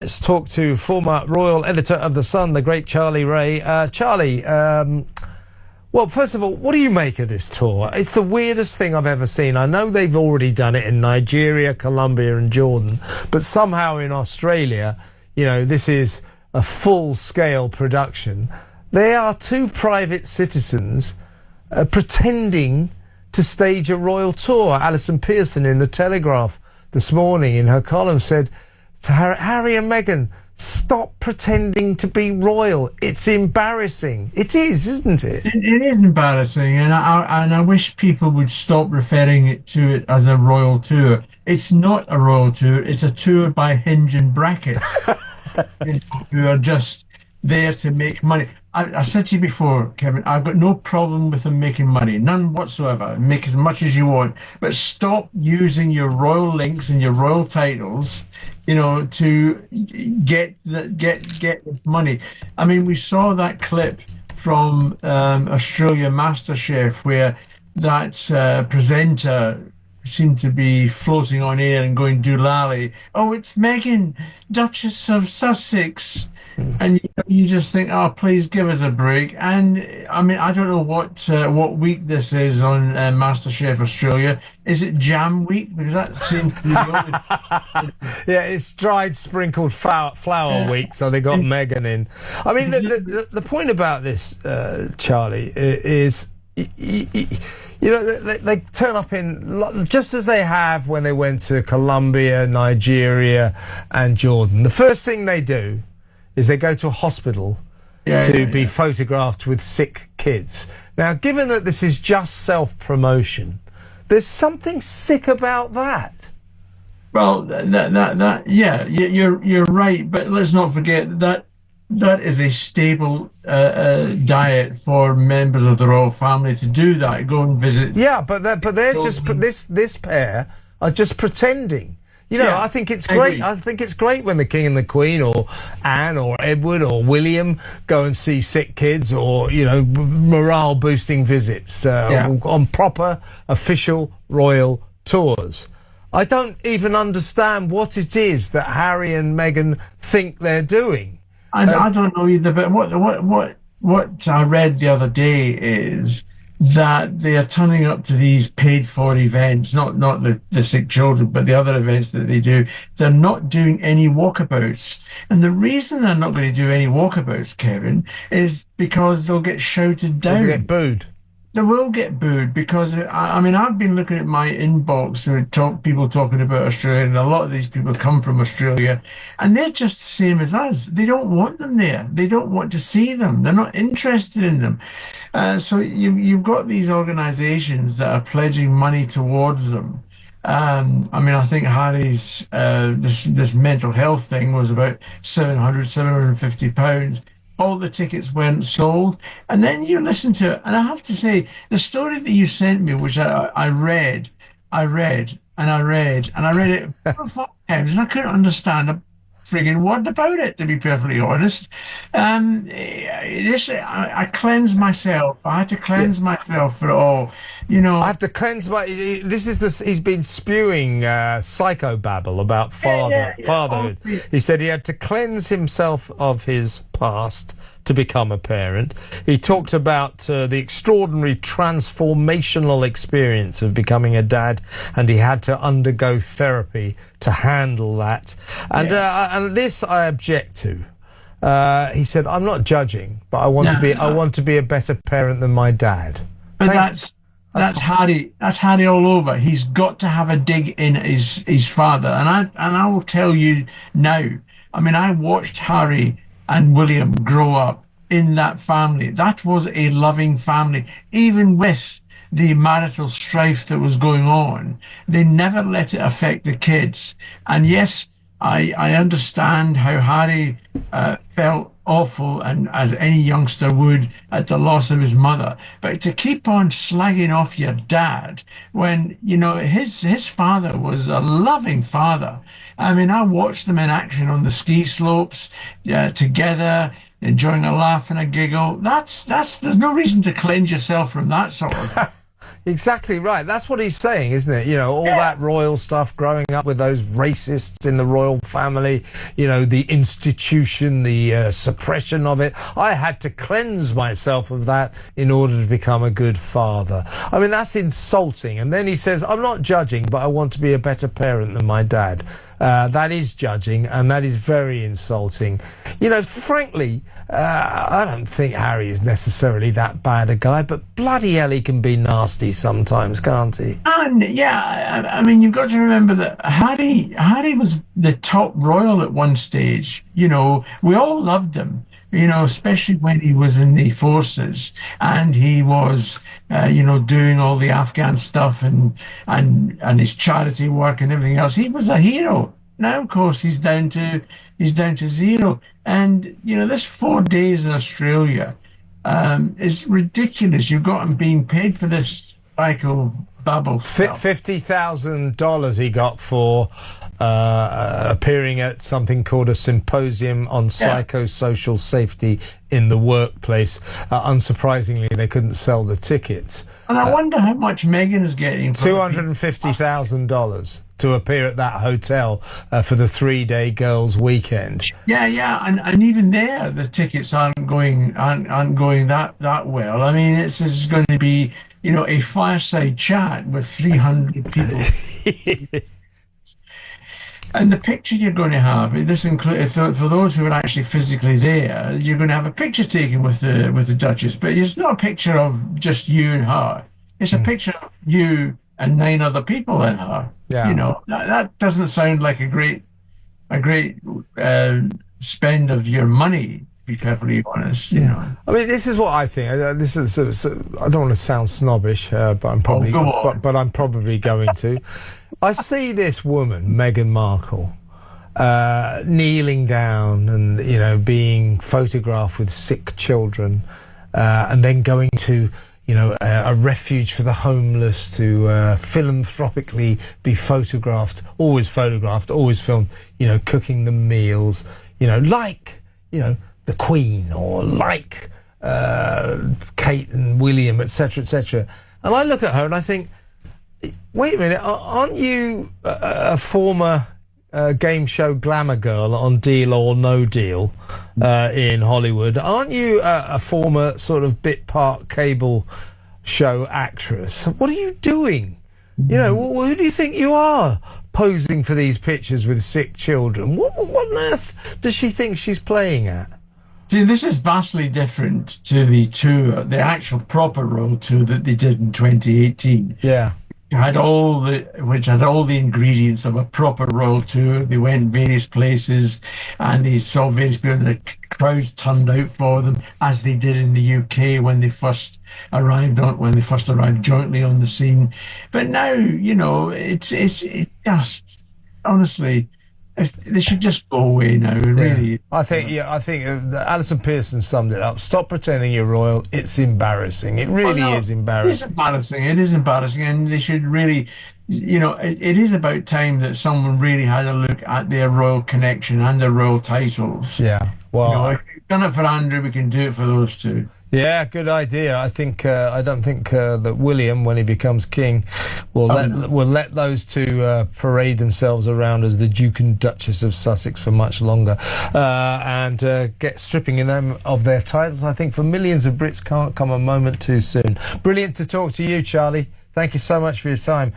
Let's talk to former royal editor of The Sun, the great Charlie Ray. Charlie, well, first of all, what do you make of this tour? It's the weirdest thing I've ever seen. I know they've already done it in Nigeria, Colombia and Jordan, but somehow in Australia, you know, this is a full-scale production. They are two private citizens pretending to stage a royal tour. Alison Pearson in The Telegraph this morning in her column said to Harry and Meghan, stop pretending to be royal. It's embarrassing. It is, isn't it? It is embarrassing, and I wish people would stop referring to it as a royal tour. It's not a royal tour. It's a tour by Hinge and Bracket, who are just there to make money. I said to you before, Kevin, I've got no problem with them making money, none whatsoever. Make as much as you want, but stop using your royal links and your royal titles, you know, to get money. I mean, we saw that clip from Australia MasterChef where that presenter seemed to be floating on air and going doolally. Oh, it's Meghan, Duchess of Sussex. And you just think, oh, please give us a break. And I mean, I don't know what week this is on MasterChef Australia. Is it Jam Week? Because that seems to be the only... Yeah, it's dried sprinkled flour week, so they got Meghan in. I mean, the point about this, Charlie, is... You know, they turn up in just as they have when they went to Colombia, Nigeria and Jordan. The first thing they do is they go to a hospital to be photographed with sick kids. Now, given that this is just self-promotion, there's something sick about that. Well, you're right, but let's not forget that is a staple diet for members of the royal family to do that, go and visit. Yeah, but they're just this pair are just pretending. You know, I think it's great. I think it's great when the King and the Queen, or Anne, or Edward, or William go and see sick kids, or, you know, morale-boosting visits on proper official royal tours. I don't even understand what it is that Harry and Meghan think they're doing. I don't know either. But what I read the other day is that they are turning up to these paid-for events, not the sick children, but the other events that they do. They're not doing any walkabouts. And the reason they're not going to do any walkabouts, Kevin, is because they'll get shouted down. They'll get booed. They will get booed because, I mean, I've been looking at my inbox and people talking about Australia, and a lot of these people come from Australia, and they're just the same as us. They don't want them there. They don't want to see them. They're not interested in them. So you've got these organizations that are pledging money towards them. I mean, I think Harry's this mental health thing was about £750. All the tickets weren't sold. And then you listen to it, and I have to say, the story that you sent me, which I read it 4 times, and I couldn't understand a frigging word about it, to be perfectly honest. I cleansed myself. I had to cleanse myself for it all. You know, I have to cleanse my... He's been spewing psychobabble about fatherhood. He said he had to cleanse himself of his past to become a parent. He talked about the extraordinary transformational experience of becoming a dad, and he had to undergo therapy to handle that. And this I object to. He said, "I'm not judging, but I want to be a better parent than my dad." But that's Harry. That's Harry all over. He's got to have a dig in his father, and I will tell you now. I mean, I watched Harry and William grow up in that family. That was a loving family, even with the marital strife that was going on. They never let it affect the kids. And yes, I understand how Harry felt awful, and as any youngster would, at the loss of his mother. But to keep on slagging off your dad when, you know, his father was a loving father. I mean, I watched them in action on the ski slopes together, enjoying a laugh and a giggle. There's no reason to cleanse yourself from that sort of... Exactly right. That's what he's saying, isn't it? You know, all Yeah. that royal stuff, growing up with those racists in the royal family, you know, the institution, the suppression of it. I had to cleanse myself of that in order to become a good father. I mean, that's insulting. And then he says, I'm not judging, but I want to be a better parent than my dad. That is judging, and that is very insulting. You know, frankly, I don't think Harry is necessarily that bad a guy, but bloody hell, he can be nasty sometimes, can't he? And yeah, I mean, you've got to remember that Harry was the top royal at one stage. You know, we all loved him. You know, especially when he was in the forces and he was, doing all the Afghan stuff and his charity work and everything else. He was a hero. Now, of course, he's down to zero. And you know, this 4 days in Australia is ridiculous. You've got him being paid for this psycho bubble stuff. $50,000 he got for appearing at something called a symposium on psychosocial safety in the workplace. Unsurprisingly, they couldn't sell the tickets. And I wonder how much Meghan's getting. $250,000 to appear at that hotel for the 3-day girls' weekend. Yeah, and even there, the tickets aren't going that well. I mean, it's going to be, you know, a fireside chat with 300 people. And the picture you're going to have, this includes for those who are actually physically there, you're going to have a picture taken with the Duchess, but it's not a picture of just you and her. It's a picture of you and 9 other people and her. Yeah. You know, that doesn't sound like a great spend of your money, to be perfectly honest. You know. I mean, this is what I think. This is I don't want to sound snobbish, but I'm probably but I'm probably going to. I see this woman, Meghan Markle, kneeling down and, you know, being photographed with sick children, and then going to, you know, a refuge for the homeless to philanthropically be photographed, always filmed, you know, cooking the meals, you know, like, you know, the Queen or like Kate and William, etc., etc. And I look at her and I think, wait a minute, aren't you a former game show glamour girl on Deal or No Deal in Hollywood? Aren't you a former sort of bit part cable show actress? What are you doing? You know, who do you think you are, posing for these pictures with sick children? What on earth does she think she's playing at? See, this is vastly different to the tour, the actual proper royal tour that they did in 2018. Yeah. Which had all the ingredients of a proper royal tour. They went various places and they saw various people and the crowds turned out for them, as they did in the UK when they first arrived jointly on the scene. But now, you know, it's just, honestly, they should just go away now. Really, I think Alison Pearson summed it up. Stop pretending you're royal. It's embarrassing. It really is embarrassing. It is embarrassing, and they should really, you know, it is about time that someone really had a look at their royal connection and their royal titles. Yeah. Well, you know, if we've done it for Andrew, we can do it for those two. Yeah, good idea. I think I don't think that William, when he becomes king, will let those two parade themselves around as the Duke and Duchess of Sussex for much longer, and get stripping them of their titles. I think for millions of Brits can't come a moment too soon. Brilliant to talk to you, Charlie. Thank you so much for your time.